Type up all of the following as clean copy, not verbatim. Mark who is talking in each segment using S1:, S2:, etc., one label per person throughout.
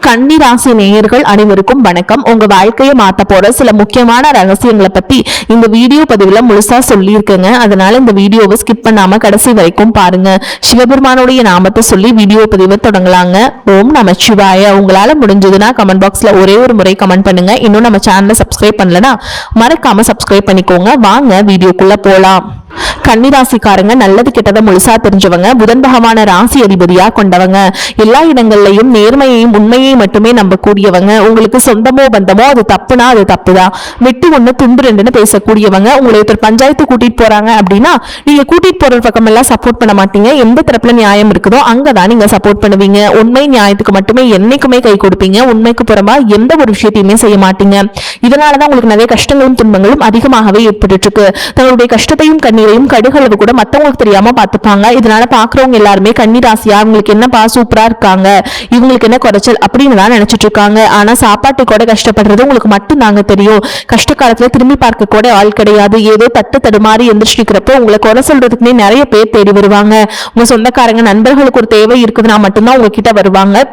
S1: கன்னி ராசி நேயர்கள் அனைவருக்கும் வணக்கம். உங்க வாழ்க்கையை மாத்த போற சில முக்கியமான ரகசியங்களை பத்தி இந்த வீடியோ பதிவுல முழுசா சொல்லியிருக்கேங்க. அதனால இந்த வீடியோவை ஸ்கிப் பண்ணாம கடைசி வரைக்கும் பாருங்க. சிவபெருமானுடைய நாமத்தை சொல்லி வீடியோ பதிவை தொடங்கலாங்க. ஓம் நமச்சிவாய. உங்களால முடிஞ்சதுன்னா கமெண்ட் பாக்ஸ்ல ஒரே ஒரு முறை கமெண்ட் பண்ணுங்க. இன்னும் நம்ம சேனலை சப்ஸ்கிரைப் பண்ணலனா மறக்காம சப்ஸ்கிரைப் பண்ணிக்கோங்க. வாங்க வீடியோக்குள்ள போலாம். கன்னிராசிக்காரங்க நல்லது கெட்டதை முழுசா தெரிஞ்சவங்க. புதன் பகவான ராசி அதிபதியா கொண்டவங்க. எல்லா இடங்கள்லயும் நேர்மையையும் உண்மையை மட்டுமே நம்பக்கூடியவங்க. உங்களுக்கு சொந்தமோ பந்தமோ அது தப்புனா அது தப்புதான், வெட்டு ஒண்ணு துண்டு ரெண்டுன்னு பேசக்கூடியவங்க. உங்களை ஒருத்தர் பஞ்சாயத்து கூட்டிட்டு போறாங்க அப்படின்னா நீங்க கூட்டிட்டு போற பக்கம் எல்லாம் சப்போர்ட் பண்ண மாட்டீங்க. எந்த தரப்புல நியாயம் இருக்குதோ அங்கதான் நீங்க சப்போர்ட் பண்ணுவீங்க. உண்மை நியாயத்துக்கு மட்டுமே என்னைக்குமே கை கொடுப்பீங்க. உண்மைக்கு புறமா எந்த ஒரு விஷயத்தையுமே செய்ய மாட்டீங்க. இதனாலதான் உங்களுக்கு நிறைய கஷ்டங்களும் துன்பங்களும் அதிகமாகவே ஏற்பட்டு இருக்கு. தங்களுடைய கஷ்டத்தையும் கண்ணீரையும் கடுகளவு கூட மத்தவங்களுக்கு தெரியாம பாத்துப்பாங்க. இதனால பாக்குறவங்க எல்லாருமே கன்னி ராசியா இவங்களுக்கு என்னப்பா சூப்பரா இருக்காங்க, இவங்களுக்கு என்ன குறைச்சல் அப்படின்னு தான் நினைச்சிட்டு இருக்காங்க. ஆனா சாப்பாட்டு கூட கஷ்டப்படுறது உங்களுக்கு மட்டும் தாங்க தெரியும். கஷ்ட காலத்துல திரும்பி பார்க்க கூட ஆள் கிடையாது. ஏதோ தட்டு தடுமாறி எந்திரிச்சு நிக்கிறப்போ உங்களை குறை சொல்றதுக்குன்னே நிறைய பேர் தேடி வருவாங்க. உங்க சொந்தக்காரங்க நண்பர்களுக்கு ஒரு தேவை இருக்குதுன்னா மட்டும்தான் உங்ககிட்ட வருவாங்க.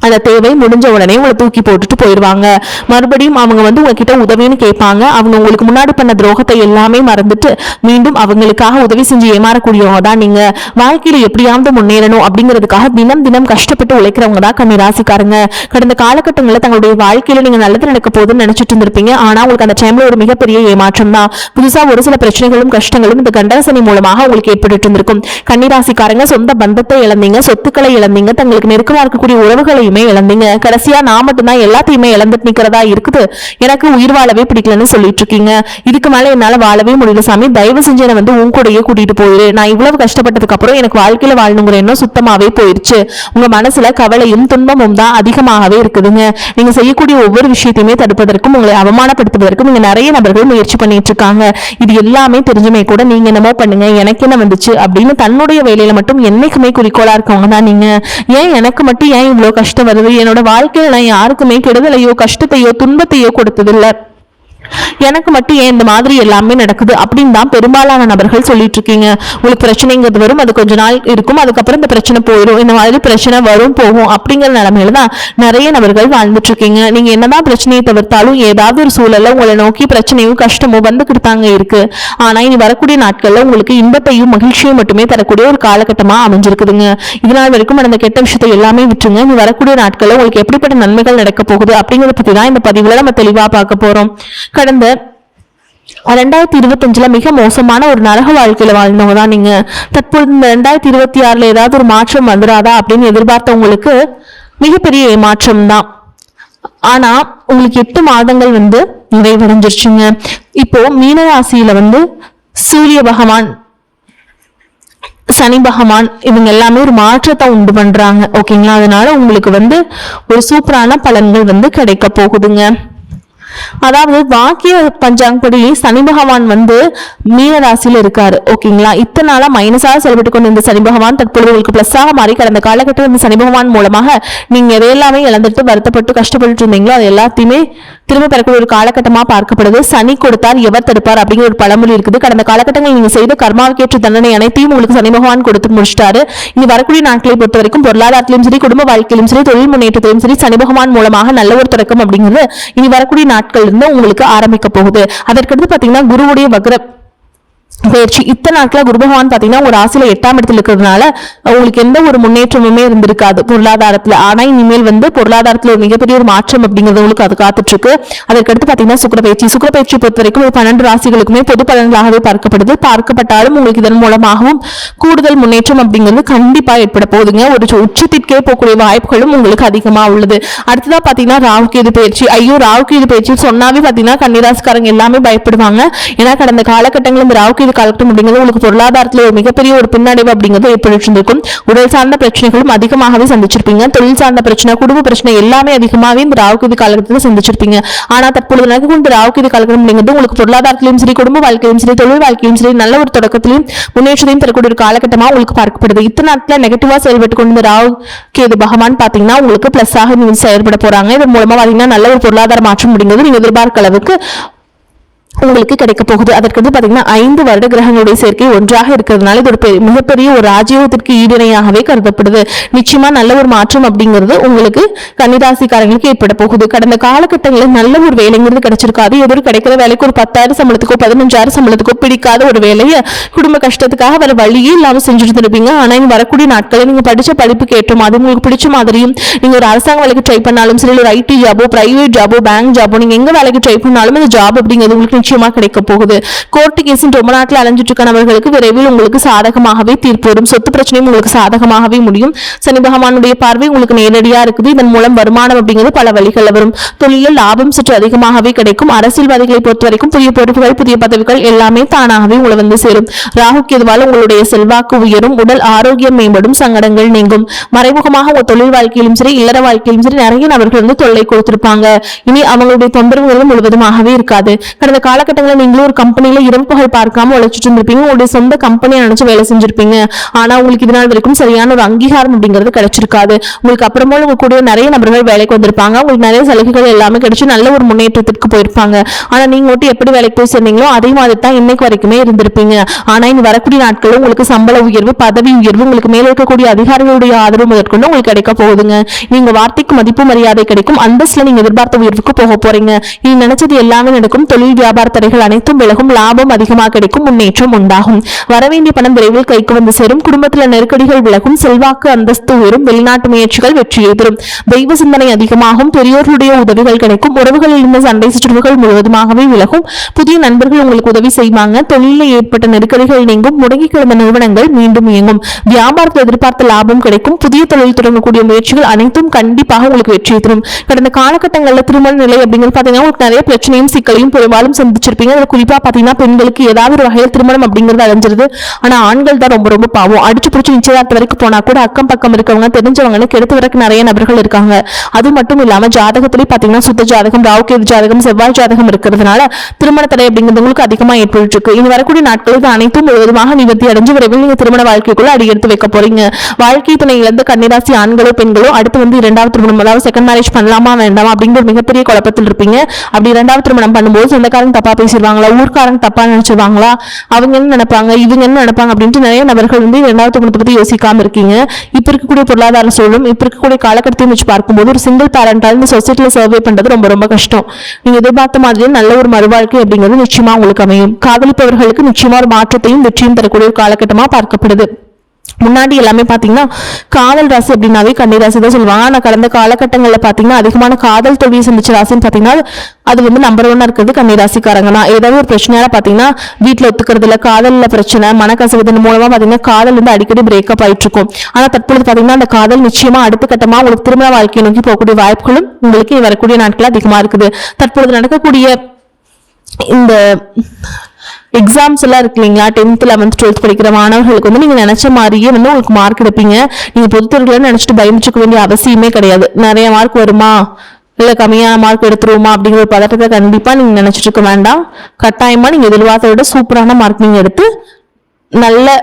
S1: அந்த தேவை முடிஞ்ச உடனே உங்களை தூக்கி போட்டுட்டு போயிடுவாங்க. மறுபடியும் அவங்க உங்ககிட்ட உதவின்னு கேட்பாங்க. அவங்க உங்களுக்கு முன்னாடி பண்ண துரோகத்தை எல்லாமே மறந்துட்டு மீண்டும் அவங்களுக்காக உதவி செஞ்சு ஏமாறக்கூடியவங்க தான் நீங்க. வாழ்க்கையில எப்படியாவது முன்னேறணும் அப்படிங்கிறதுக்காக தினம் தினம் கஷ்டப்பட்டு உழைக்கிறவங்க தான் கன்னி ராசிக்காரங்க. கடந்த காலகட்டங்களில் தங்களுடைய வாழ்க்கையில நீங்க நல்லது நடக்க போகுதுன்னு நினைச்சிட்டு இருந்திருப்பீங்க. ஆனா உங்களுக்கு அந்த டைம்ல ஒரு மிகப்பெரிய ஏமாற்றம் தான். புதுசா ஒரு சில பிரச்சனைகளும் கஷ்டங்களும் இந்த கண்டரசனி மூலமாக உங்களுக்கு ஏற்பட்டு இருந்திருக்கும். கன்னி ராசிக்காரங்க சொந்த பந்தத்தை இழந்தீங்க, சொத்துக்களை இழந்தீங்க, தங்களுக்கு நெருக்கமா இருக்கக்கூடிய உறவுகளை இழந்தீங்க. கடைசியா நான் மட்டும்தான் எல்லாத்தையுமே இழந்துட்டு நிக்கிறதா இருக்குது, எனக்கு உயிர் வாழவே பிடிக்கலன்னு சொல்லிட்டு இருக்கீங்க. இதுக்கு மேல என்னால வாழவே முடியல சாமி, தயவு செஞ்சு என்ன உங்க கூடயே கூட்டிட்டு போயிரு. நான் இவ்வளவு கஷ்டப்பட்டதுக்கு அப்புறம் எனக்கு வாழ்க்கையில வாழணுங்கிற எண்ணம் சுத்தமாவே போயிருச்சு. உங்க மனசுல கவலையும் துன்பமும் தான் அதிகமாகவே இருக்குதுங்க. நீங்க செய்யக்கூடிய ஒவ்வொரு விஷயத்தையுமே தடுப்பதற்கும் உங்களை அவமானப்படுத்துவதற்கும் நீங்க நிறைய நபர்கள் முயற்சி பண்ணிட்டு இருக்காங்க. இது எல்லாமே தெரிஞ்சுமே கூட நீங்க என்னமோ பண்ணுங்க, எனக்கு என்ன வந்துச்சு அப்படின்னு தன்னுடைய வேலையில மட்டும் என்னைக்குமே குறிக்கோளா இருக்கவங்க தான் நீங்க. ஏன் எனக்கு மட்டும் ஏன் இவ்வளவு கஷ்டம் வருது, என்னோட வாழ்க்கையில நான் யாருக்குமே கெடுதலையோ கஷ்டத்தையோ துன்பத்தையோ கொடுத்ததில்லை, எனக்கு மட்டும் ஏன் இந்த மாதிரி எல்லாமே நடக்குது அப்படின்னு தான் பெரும்பாலான நபர்கள் சொல்லிட்டு இருக்கீங்க. உங்களுக்கு பிரச்சனைங்கிறது வரும், அது கொஞ்ச நாள் இருக்கும், அதுக்கப்புறம் இந்த பிரச்சனை போயிடும், இந்த மாதிரி பிரச்சனை வரும் போகும் அப்படிங்கிற நிலைமையில தான் நிறைய நபர்கள் வாழ்ந்துட்டு இருக்கீங்க. நீங்க என்னதான் பிரச்சனையை தவிர்த்தாலும் ஏதாவது ஒரு சூழல்ல உங்களை நோக்கி பிரச்சனையும் கஷ்டமும் வந்துகிட்டு தாங்க இருக்கு. ஆனா இனி வரக்கூடிய நாட்கள்ல உங்களுக்கு இன்பத்தையும் மகிழ்ச்சியும் மட்டுமே தரக்கூடிய ஒரு காலகட்டமா அமைஞ்சிருக்குதுங்க. இதனால் வரைக்கும் நடந்த கெட்ட விஷயத்தை எல்லாமே விட்டுருங்க. இனி வரக்கூடிய நாட்கள்ல உங்களுக்கு எப்படிப்பட்ட நன்மைகள் நடக்க போகுது அப்படிங்கறத பத்தி தான் இந்த பதிவுல நம்ம தெளிவா பார்க்க போறோம். கடந்த 2025 மிக மோசமான ஒரு நரக வாழ்க்கையில வாழ்ந்தவங்க தான் நீங்க. தற்போது இந்த 2026 ஏதாவது ஒரு மாற்றம் வந்துடாதா அப்படின்னு எதிர்பார்த்தவங்களுக்கு மிகப்பெரிய ஏமாற்றம் தான். ஆனா உங்களுக்கு 8 மாதங்கள் நிறைவடைஞ்சிருச்சுங்க. இப்போ மீனராசியில சூரிய பகவான், சனி பகவான் இவங்க எல்லாமே ஒரு மாற்றத்தை உண்டு பண்றாங்க. ஓகேங்களா? அதனால உங்களுக்கு ஒரு சூப்பரான பலன்கள் கிடைக்க போகுதுங்க. அதாவது வாக்கிய பஞ்சாங்கப்படி சனி பகவான் மீன ராசியில இருக்காரு. ஓகேங்களா? இத்தனை நாளா மைனஸாக செயல்பட்டு கொண்டு இந்த சனி பகவான் தற்பொழுது உங்களுக்கு பிளஸ்ஸாக மாறி கடந்த காலகட்டம் இந்த சனி பகவான் மூலமாக நீங்க எதையெல்லாமே இழந்துட்டு வருத்தப்பட்டு கஷ்டப்பட்டு இருந்தீங்களோ அது எல்லாத்தையுமே திரும்ப பெறக்கூடிய ஒரு காலகட்டமா பார்க்கப்படுது. சனி கொடுத்தார் எவர் தடுப்பார் அப்படிங்கிற ஒரு பழமொழி இருக்குது. கடந்த காலகட்டங்கள் நீங்க செய்த கர்மாவுக்கேற்ற தண்டனை அனைத்தையும் உங்களுக்கு சனி பகவான் கொடுத்து முடிச்சிட்டாரு. இனி வரக்கூடிய நாட்களை பொறுத்த வரைக்கும் பொருளாதாரத்திலும் சரி, குடும்ப வாழ்க்கையிலும் சரி, தொழில் முன்னேற்றத்திலும் சரி சனி பகவான் மூலமாக நல்ல ஒரு தொடக்கம் அப்படிங்கிறது இனி வரக்கூடிய நாட்கள் இருந்து உங்களுக்கு ஆரம்பிக்க போகுது. அதற்கடுத்து பாத்தீங்கன்னா குருவுடைய வக்ர பயிற்சி. இத்தனை நாட்கள குரு பகவான் பாத்தீங்கன்னா ஒரு ராசியில 8ஆம் இடத்துல இருக்கிறதுனால உங்களுக்கு எந்த ஒரு முன்னேற்றமுமே இருந்திருக்காது பொருளாதாரத்துல. ஆனா இனிமேல் பொருளாதாரத்துல ஒரு மிகப்பெரிய ஒரு மாற்றம் அப்படிங்கிறது உங்களுக்கு அது காத்துட்டு இருக்கு. அதற்கடுத்து பாத்தீங்கன்னா சுக்கிரபயிற்சி பொறுத்த வரைக்கும் 12 ராசிகளுக்குமே பொது பலன்களாகவே பார்க்கப்படுது. பார்க்கப்பட்டாலும் உங்களுக்கு இதன் மூலமாகவும் கூடுதல் முன்னேற்றம் அப்படிங்கிறது கண்டிப்பா ஏற்பட போகுதுங்க. ஒரு உச்சத்திற்கே போகக்கூடிய வாய்ப்புகளும் உங்களுக்கு அதிகமா உள்ளது. அடுத்ததா பாத்தீங்கன்னா ராகுகேது பயிற்சி. ஐயோ, ராகுகேது பயிற்சி சொன்னாவே பாத்தீங்கன்னா கன்னிராசிக்காரங்க எல்லாமே பயப்படுவாங்க. ஏன்னா கடந்த காலகட்டங்கள் இந்த ராகுகேது காலகட்டம் அப்படிங்கிறது உங்களுக்கு பொருளாதாரத்துல ஒரு மிகப்பெரிய ஒரு பின்னடைவு அப்படிங்கிறது ஏற்பட்டிருக்கும். உடல் சார்ந்த பிரச்சனைகளும் அதிகமாகவே சந்திச்சிருப்பீங்க. தொழில் சார்ந்த பிரச்சனை, குடும்ப பிரச்சனை எல்லாமே அதிகமாகவே இந்த ராகுகேது காலகட்டத்தில் சந்திச்சிருப்பீங்க. ஆனா தற்பொழுது நடக்கும் இந்த ராகுகேது காலகட்டம் அப்படிங்கிறது உங்களுக்கு பொருளாதாரத்திலும் சரி, குடும்ப வாழ்க்கையிலும் சரி, தொழில் வாழ்க்கையிலும் சரி நல்ல ஒரு தொடக்கத்திலையும் முன்னேற்றத்தையும் தரக்கூடிய ஒரு காலகட்டமா உங்களுக்கு பார்க்கப்படுது. இத்தனை நாட்கள நெகட்டிவா செயல்பட்டு கொண்டு ராகுகேது பகவான் பாத்தீங்கன்னா உங்களுக்கு பிளஸ் ஆக செயல்பட போறாங்க. இதன் மூலமா பாத்தீங்கன்னா நல்ல ஒரு பொருளாதார மாற்றம் அப்படிங்கிறது நீங்க எதிர்பார்க்க அளவுக்கு உங்களுக்கு கிடைக்க போகுது. அதற்கு வந்து பாத்தீங்கன்னா 5 வருட கிரகங்களுடைய சேர்க்கை ஒன்றாக இருக்கிறதுனால இது ஒரு மிகப்பெரிய ஒரு ராஜயோகத்திற்கு ஈடிணையாகவே கருதப்படுது. நிச்சயமா நல்ல ஒரு மாற்றம் அப்படிங்கிறது உங்களுக்கு கன்னிராசிக்காரங்களுக்கு ஏற்பட போகுது. கடந்த காலகட்டங்களில் நல்ல ஒரு வேலைங்கிறது கிடைச்சிருக்காது. ஏதோ கிடைக்கிற வேலைக்கு ஒரு 10,000 சம்பளத்துக்கோ 15,000 சம்பளத்துக்கோ பிடிக்காத ஒரு வேலையை குடும்ப கஷ்டத்துக்காக வர வழியே இல்லாம செஞ்சுட்டு இருப்பீங்க. ஆனா இங்க வரக்கூடிய நாட்களில் நீங்க படிச்ச படிப்புக்கு ஏற்ற மாதிரி உங்களுக்கு பிடிச்ச மாதிரியும் நீங்க ஒரு அரசாங்க வேலைக்கு ட்ரை பண்ணாலும் சரி, ஒரு ஐடி ஜாபோ பிரைவேட் ஜாபோ பேங்க் ஜாபோ நீங்க எங்க வேலைக்கு ட்ரை பண்ணாலும் இந்த ஜாப் அப்படிங்கிறது உங்களுக்கு நிச்சயமா கிடைக்க போகுது. கோர்ட்டு கேஸ் ரொம்ப நாட்கள் அலைஞ்சிட்டு இருக்க நபர்களுக்கு விரைவில் உங்களுக்கு சாதகமாகவே தீர்ப்பு வரும். சொத்து பிரச்சனையும் உங்களுக்கு சாதகமாகவே முடியும். சனி பகவானுடைய பார்வை உங்களுக்கு நேரடியா இருக்குது. இதன் மூலம் வருமானம் அப்படிங்கிறது பல வழிகள் வரும். தொழிலில் லாபம் சற்று அதிகமாகவே கிடைக்கும். அரசியல்வாதிகளை பொறுத்த வரைக்கும் புதிய பொறுப்புகள் புதிய பதவிகள் எல்லாமே தானாகவே உங்களை வந்து சேரும். ராகு கேதுவால் உங்களுடைய செல்வாக்கு உயரும். உடல் ஆரோக்கியம் மேம்படும். சங்கடங்கள் நீங்கும். மறைமுகமாக உங்க தொழில் வாழ்க்கையிலும் சரி இல்லற வாழ்க்கையிலும் சரி நிறைய நபர்கள் வந்து தொல்லை கொடுத்திருப்பாங்க. இனி அவங்களுடைய தொந்தரவுகளும் முழுவதுமாகவே இருக்காது. கடந்த காலகட்டங்களில் நீங்களும் ஒரு கம்பெனியில இரவு பகல் பார்க்காம உழைச்சிட்டு இருந்திருப்பீங்க. உங்களுடைய சொந்த கம்பெனியை நினைச்சு வேலை செஞ்சிருப்பீங்க. ஆனா உங்களுக்கு இதனால் வரைக்கும் சரியான ஒரு அங்கீகாரம் அப்படிங்கிறது கிடைச்சிருக்காது. உங்களுக்கு அப்புறமா உங்க கூட நிறைய நபர்கள் வேலைக்கு வந்திருப்பாங்க. உங்களுக்கு நிறைய சலுகைகள் எல்லாமே கிடைச்சு நல்ல ஒரு முன்னேற்றத்திற்கு போயிருப்பாங்க. ஆனா நீங்க மட்டும் எப்படி வேலைக்கு போய் சேர்ந்தீங்களோ அதே மாதிரி தான் இன்னைக்கு வரைக்குமே இருந்திருப்பீங்க. ஆனா இனி வரக்கூடிய நாட்களும் உங்களுக்கு சம்பள உயர்வு பதவி உயர்வு உங்களுக்கு மேல இருக்கக்கூடிய அதிகாரிகளுடைய ஆதரவு முதற்கொண்டு உங்களுக்கு கிடைக்க போகுதுங்க. நீங்க வார்த்தைக்கு மதிப்பு மரியாதை கிடைக்கும். அந்தஸ்துல நீங்க எதிர்பார்த்த உயர்வுக்கு போக போறீங்க. நீ நினைச்சது எல்லாமே நடக்கும். தொழில் வியாபார தடைகள் அனைத்தும் விலகும். லாபம் அதிகமாக கிடைக்கும். முன்னேற்றம் உண்டாகும். வரவேண்டிய பணம் விரைவில் கைக்கு வந்து சேரும். குடும்பத்தில் நெருக்கடிகள் விலகும். செல்வாக்கு அந்தஸ்து உயரும். வெளிநாட்டு முயற்சிகள் வெற்றியை தரும். தெய்வ சிந்தனை அதிகமாகும். பெரியோர்களுடைய உதவிகள் கிடைக்கும். உறவுகளில் இருந்த சண்டை சுற்றுகள் முழுவதுமாகவே விலகும். புதிய நண்பர்கள் உங்களுக்கு உதவி செய்வாங்க. தொழிலில் ஏற்பட்ட நெருக்கடிகள் நீங்கும். முடங்கி கிடந்த நிறுவனங்கள் மீண்டும் இயங்கும். வியாபாரத்தில் எதிர்பார்த்த லாபம் கிடைக்கும். புதிய தொழில் தொடங்கக்கூடிய முயற்சிகள் அனைத்தும் கண்டிப்பாக உங்களுக்கு வெற்றியை தரும். கடந்த காலகட்டங்களில் திருமண நிலை அப்படிங்கிறது பாத்தீங்கன்னா உங்களுக்கு நிறைய பிரச்சனையும் சிக்கலையும் பெரும்பாலும் சந்திச்சிருப்பீங்க. குறிப்பா பாத்தீங்கன்னா பெண்களுக்கு ஏதாவது ஒரு வகையில் திருமணம் அப்படிங்கிறது அடைஞ்சிருது. ஆனா ஆண்கள் தான் ரொம்ப ரொம்ப பாவம். அடிச்சு பிடிச்சி நிச்சயதார்த்த வரைக்கும் போனா கூட அக்கம் பக்கம் இருக்கவங்க தெரிஞ்சவங்க கெடுத்து வரைக்கும் நிறைய நபர்கள் இருக்காங்க. அது மட்டும் இல்லாம ஜாதகத்திலே பாத்தீங்கன்னா சுத்த ஜாதகம் ராவுகேது ஜாதகம் செவ்வாய் ஜாதகம் இருக்கிறதுனால திருமண தடை அப்படிங்கிறது உங்களுக்கு அதிகமா ஏற்பட்டு இருக்கு. இனி வரக்கூடிய நாட்களுக்கு அனைத்தும் முழுவதுமாக நிவர்த்தி அடைஞ்சு விரைவில் நீங்க திருமண வாழ்க்கைக்குள்ள அடியெடுத்து வைக்க போறீங்க. வாழ்க்கை துணை இழந்த கன்னிராசி ஆண்களோ பெண்களோ அடுத்து வந்து இரண்டாவது திருமணம் அதாவது செகண்ட் மேரேஜ் பண்ணலாமா வேண்டாமா அப்படிங்கிற ஒரு மிகப்பெரிய குழப்பத்தில் இருப்பீங்க. அப்படி இரண்டாவது திருமணம் பண்ணும்போது சொந்தக்காரங்க தப்பா பேசிடுவாங்களா, ஊர்க்காரங்க தப்பா நினைச்சிருவாங்களா, அவங்க என்ன நினைப்பாங்க இவங்க என்ன நினைப்பாங்க அப்படின்ட்டு நிறைய நபர்கள் வந்து இரண்டாவது திருமணத்தை பத்தி யோசிக்காம இருக்கீங்க. இப்ப இருக்கக்கூடிய பொருளாதார சூழலும் இப்ப இருக்கக்கூடிய காலகட்டத்தையும் வச்சு பார்க்கும்போது ஒரு சிங்கிள் பேரண்டால் இந்த சொசைட்டில சர்வே பண்றது ரொம்ப ரொம்ப கஷ்டம். நீங்க எதிர்பார்த்த மாதிரியே நல்ல ஒரு மறுவாழ்க்கை அப்படிங்கிறது நிச்சயமா உங்களுக்கு அமையும். காதலிப்பவர்களுக்கு நிச்சயமா ஒரு மாற்றத்தையும் வெற்றியும் தரக்கூடிய ஒரு காலகட்டமா பார்க்கப்படுது. முன்னாடி எல்லாமே பாத்தீங்கன்னா காதல் ராசி அப்படின்னாவே கன்னிராசி தான் சொல்லுவாங்க. ஆனா கடந்த காலகட்டங்கள்ல பாத்தீங்கன்னா அதிகமான காதல் தோல்வியை சந்திச்ச ராசின்னு பாத்தீங்கன்னா அது வந்து நம்பர் 1 இருக்கிறது கன்னிராசிக்காரங்க தான். ஏதாவது ஒரு பிரச்சனையால பாத்தீங்கன்னா வீட்டுல ஒத்துக்கிறது இல்ல, காதல்ல பிரச்சனை, மனக்கசவதன் மூலமா பாத்தீங்கன்னா காதல் வந்து அடிக்கடி பிரேக்கப் ஆயிட்டு இருக்கும். ஆனா தற்பொழுது பாத்தீங்கன்னா அந்த காதல் நிச்சயமா அடுத்த கட்டமா உங்களுக்கு திருமண வாழ்க்கையை நோக்கி போகக்கூடிய வாய்ப்புகளும் உங்களுக்கு வரக்கூடிய நாட்கள் அதிகமா இருக்குது. தற்பொழுது நடக்கக்கூடிய இந்த எக்ஸாம்ஸ் எல்லாம் இருக்கு இல்லைங்களா, 10th 11th 12th படிக்கிற மாணவர்களுக்கு வந்து நீங்க நினைச்ச மாதிரியே வந்து உங்களுக்கு மார்க் எடுப்பீங்க. நீங்க பொதுத்தேர்வுல நினைச்சிட்டு பயந்துச்சுக்க வேண்டிய அவசியமே கிடையாது. நிறைய மார்க் வருமா இல்ல கம்மியான மார்க் எடுத்துருவோமா அப்படிங்கிற ஒரு பதட்டத்தை கண்டிப்பா நீங்க நினைச்சிட்டு இருக்க வேண்டாம். கட்டாயமா நீங்க எதிர்பார்த்ததை விட சூப்பரான மார்க் நீங்க எடுத்து நல்ல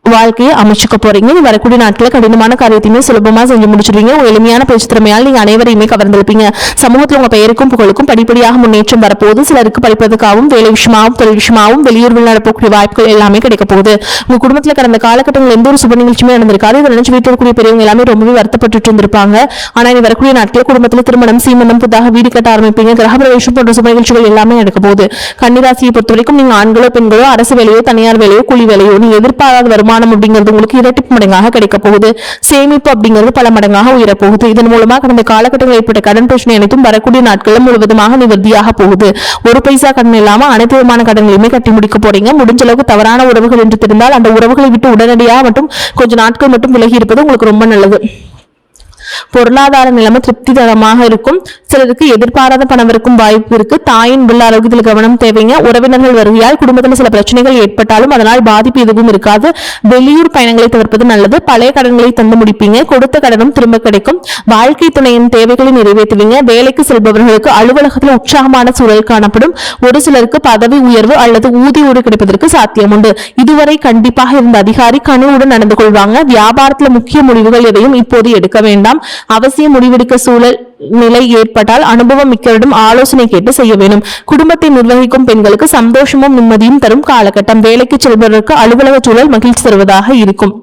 S1: வாழ்க்கையை அமைச்சுக்க போறீங்க. வரக்கூடிய நாட்களை கடினமான காரியத்தையுமே சுலபமா செஞ்சு முடிச்சிருவீங்க. உங்க எளிமையான பேச்சு திறமையால் நீங்க அனைவரையுமே கவர்ந்திருப்பீங்க. சமூகத்தில் உங்க பெயருக்கும் புகழுக்கும் படிப்படியாக முன்னேற்றம் வரப்போகுது. சிலருக்கு படிப்பதற்காகவும் வேலை விஷயமாகவும் தொழில் விஷயமாகவும் வெளியூர்களில் நடக்கக்கூடிய வாய்ப்புகள் எல்லாமே கிடைக்க போகுது. உங்க குடும்பத்துல கடந்த காலகட்டங்கள் எந்த ஒரு சுப நிகழ்ச்சியுமே நடந்திருக்காது. இதை நினைச்சு வீட்டில் இருக்கக்கூடிய பெரியவங்க எல்லாமே ரொம்பவே வருத்தப்பட்டு இருந்திருப்பாங்க. ஆனா இனி வரக்கூடிய நாட்கள் குடும்பத்துல திருமணம் சீமந்தம் புதாக வீடு கட்ட ஆரம்பிப்பீங்க. கிரகப்பிரவேசம் போன்ற சுப நிகழ்ச்சிகள் எல்லாமே நடக்க போகுது. கன்னிராசியை பொறுத்த வரைக்கும் நீங்க ஆண்களோ பெண்களோ அரசு வேலையோ தனியார் வேலையோ கூலி வேலையோ நீங்க எதிர்பாராத வருமானம் அப்படிங்கிறது உங்களுக்கு இரட்டிப்பு மடங்காக கிடைக்க போகுது. சேமிப்பு அப்படிங்கிறது பல மடங்காக உயர போகுது. இதன் மூலமா கடந்த காலகட்டங்களில் ஏற்பட்ட கடன் பிரச்சனை அனைத்தும் வரக்கூடிய நாட்களில் முழுவதுமாக நிவர்த்தியாக போகுது. ஒரு பைசா கடன் இல்லாம அனைத்து விதமான கடன்களையுமே கட்டி முடிக்க போறீங்க. முடிஞ்ச அளவுக்கு தவறான உறவுகள் என்று தெரிந்தால் அந்த உறவுகளை விட்டு உடனடியாக மட்டும் கொஞ்ச நாட்கள் மட்டும் விலகி இருப்பது உங்களுக்கு ரொம்ப நல்லது. பொருளாதார நிலைமை திருப்திகரமாக இருக்கும். சிலருக்கு எதிர்பாராத பணம் இருக்கும் வாய்ப்பு இருக்கு. தாயின் உள்ள ஆரோக்கியத்தில் கவனம் தேவைங்க. உறவினர்கள் வருகையால் குடும்பத்தில் சில பிரச்சனைகள் ஏற்பட்டாலும் அதனால் பாதிப்பு எதுவும் இருக்காது. வெளியூர் பயணங்களை தவிர்ப்பது நல்லது. பழைய கடன்களை தந்து முடிப்பீங்க. கொடுத்த கடனும் திரும்ப கிடைக்கும். வாழ்க்கை துணையின் தேவைகளை நிறைவேற்றுவீங்க. வேலைக்கு செல்பவர்களுக்கு அலுவலகத்தில் உற்சாகமான சூழல் காணப்படும். ஒரு சிலருக்கு பதவி உயர்வு அல்லது ஊதிய உயர்வு கிடைப்பதற்கு சாத்தியம் உண்டு. இதுவரை கண்டிப்பாக இருந்த அதிகாரி கனிவுடன் நடந்து கொள்வாங்க. வியாபாரத்தில் முக்கிய முடிவுகள் எதையும் இப்போது எடுக்க வேண்டாம். அவசியம் முடிவெடுக்க சூழல் நிலை ஏற்பட்டால் அனுபவம் மிக்கவரிடம் ஆலோசனை கேட்டு செய்ய வேண்டும். குடும்பத்தை நிர்வகிக்கும் பெண்களுக்கு சந்தோஷமும் நிம்மதியும் தரும் காலகட்டம். வேலைக்கு செல்பவர்களுக்கு அலுவலக சூழல் மகிழ்ச்சி தருவதாக இருக்கும்.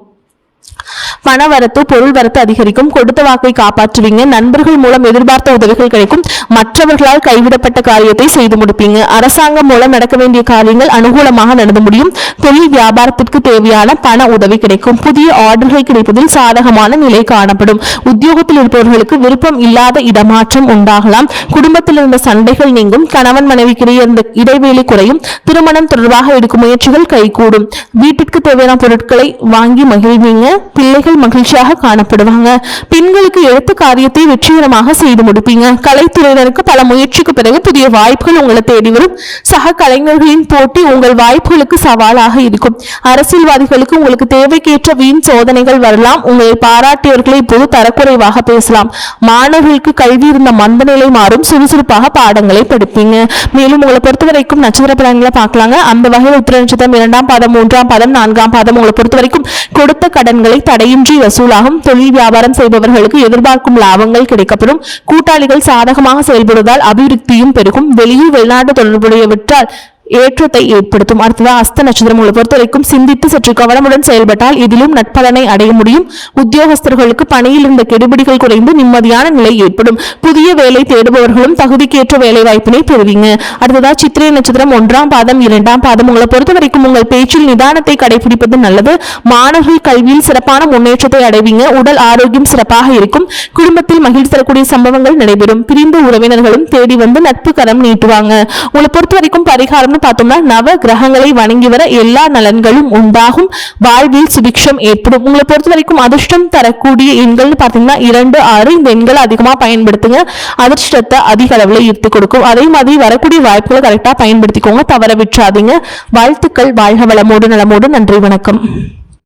S1: பண வரத்து பொருள் வரத்து அதிகரிக்கும். கொடுத்த வாக்கை காப்பாற்றுவீங்க. நண்பர்கள் மூலம் எதிர்பார்த்த உதவிகள் கிடைக்கும். மற்றவர்களால் கைவிடப்பட்ட காரியத்தை செய்து முடிப்பீங்க. அரசாங்கம் மூலம் நடக்க வேண்டிய காரியங்கள் அனுகூலமாக நடந்து முடியும். தொழில் வியாபாரத்திற்கு தேவையான பண உதவி கிடைக்கும். புதிய ஆர்டர்கள் கிடைப்பதில் சாதகமான நிலை காணப்படும். உத்தியோகத்தில் இருப்பவர்களுக்கு விருப்பம் இல்லாத இடமாற்றம் உண்டாகலாம். குடும்பத்தில் இருந்த சண்டைகள் நீங்கும். கணவன் மனைவிக்கிடையே இருந்த இடைவெளி குறையும். திருமணம் தொடர்பாக எடுக்கும் முயற்சிகள் கைகூடும். வீட்டிற்கு தேவையான பொருட்களை வாங்கி மகிழ்வீங்க. பிள்ளைகள் மகிழ்ச்சியாக காணப்படுவாங்க. பெண்களுக்கு எடுத்த காரியத்தை வெற்றிகரமாக செய்து முடிப்பீங்க. கலைத்துறையினருக்கு பல முயற்சிக்கு பிறகு புதிய வாய்ப்புகள் உங்களை தேடி வரும். சக கலைஞர்களின் போட்டி உங்கள் வாய்ப்புகளுக்கு சவாலாக இருக்கும். அரசியல்வாதிகளுக்கு உங்களுக்கு தேவைக்கேற்ற வீண் சோதனைகள் வரலாம். உங்களை பாராட்டியவர்களை இப்போது தரக்குறைவாக பேசலாம். மாணவர்களுக்கு கல்வி இருந்த மந்த நிலை மாறும். சுறுசுறுப்பாக பாடங்களை படிப்பீங்க. மேலும் உங்களை பொறுத்தவரைக்கும் நட்சத்திர பலன்களை பார்க்கலாங்க. அந்த வகையில் உத்திர நட்சத்திரம் 2ஆம் பாதம் 3ஆம் பாதம் 4ஆம் பாதம் உங்களை பொறுத்தவரைக்கும் கொடுத்த கடன்களை தடையின்றி வசூலாகும். தொழில் வியாபாரம் செய்பவர்களுக்கு எதிர்பார்க்கும் லாபங்கள் கிடைக்கப்படும். கூட்டாளிகள் சாதகமாக செயல்படுவதால் அபிவிருத்தியும் பெருகும். வெளியூர் வெளிநாட்டு தொடர்புடையவற்றால் ஏற்றத்தை ஏற்படுத்தும். அடுத்ததா அஸ்த நட்சத்திரம் உங்களை பொறுத்தவரைக்கும் சிந்தித்து சற்று கவனமுடன் செயல்பட்டால் இதிலும் நட்பலனை அடைய முடியும். உத்தியோகஸ்தர்களுக்கு பணியில் இருந்த கெடுபிடிகள் குறைந்து நிம்மதியான நிலை ஏற்படும். புதிய வேலை தேடுபவர்களும் தகுதிக்கேற்ற வேலை வாய்ப்பினை பெறுவீங்க. அடுத்ததா சித்திரை நட்சத்திரம் 1ஆம் பாதம் 2ஆம் பாதம் உங்களை பொறுத்தவரைக்கும் உங்கள் பேச்சில் நிதானத்தை கடைபிடிப்பது நல்லது. மாணவர்கள் கல்வியில் சிறப்பான முன்னேற்றத்தை அடைவீங்க. உடல் ஆரோக்கியம் சிறப்பாக இருக்கும். குடும்பத்தில் மகிழ்ச்சி தரக்கூடிய சம்பவங்கள் நடைபெறும். பிரிந்த உறவினர்களும் தேடி வந்து நட்பு கரம் நீட்டுவாங்க. உங்களை பொறுத்தவரைக்கும் பரிகாரம் பார்த்தோம்னா நவ கிரகங்களை வணங்கி வர எல்லா நலன்களும் உண்டாகும். வாழ்வில் சுபிக்ஷம் ஏற்படும். உங்களை பொறுத்த வரைக்கும் அதிர்ஷ்டம் தரக்கூடிய எண்கள் பார்த்தீங்கன்னா 2, 6 இந்த எண்களை அதிகமா பயன்படுத்துங்க. அதிர்ஷ்டத்தை அதிக அளவில் ஈர்த்து கொடுக்கும். அதே மாதிரி வரக்கூடிய வாய்ப்புகளை கரெக்டா பயன்படுத்திக்கோங்க. தவற விட்டுறாதீங்க. வாழ்த்துக்கள். வாழ்க வளமோடு நலமோடு. நன்றி, வணக்கம்.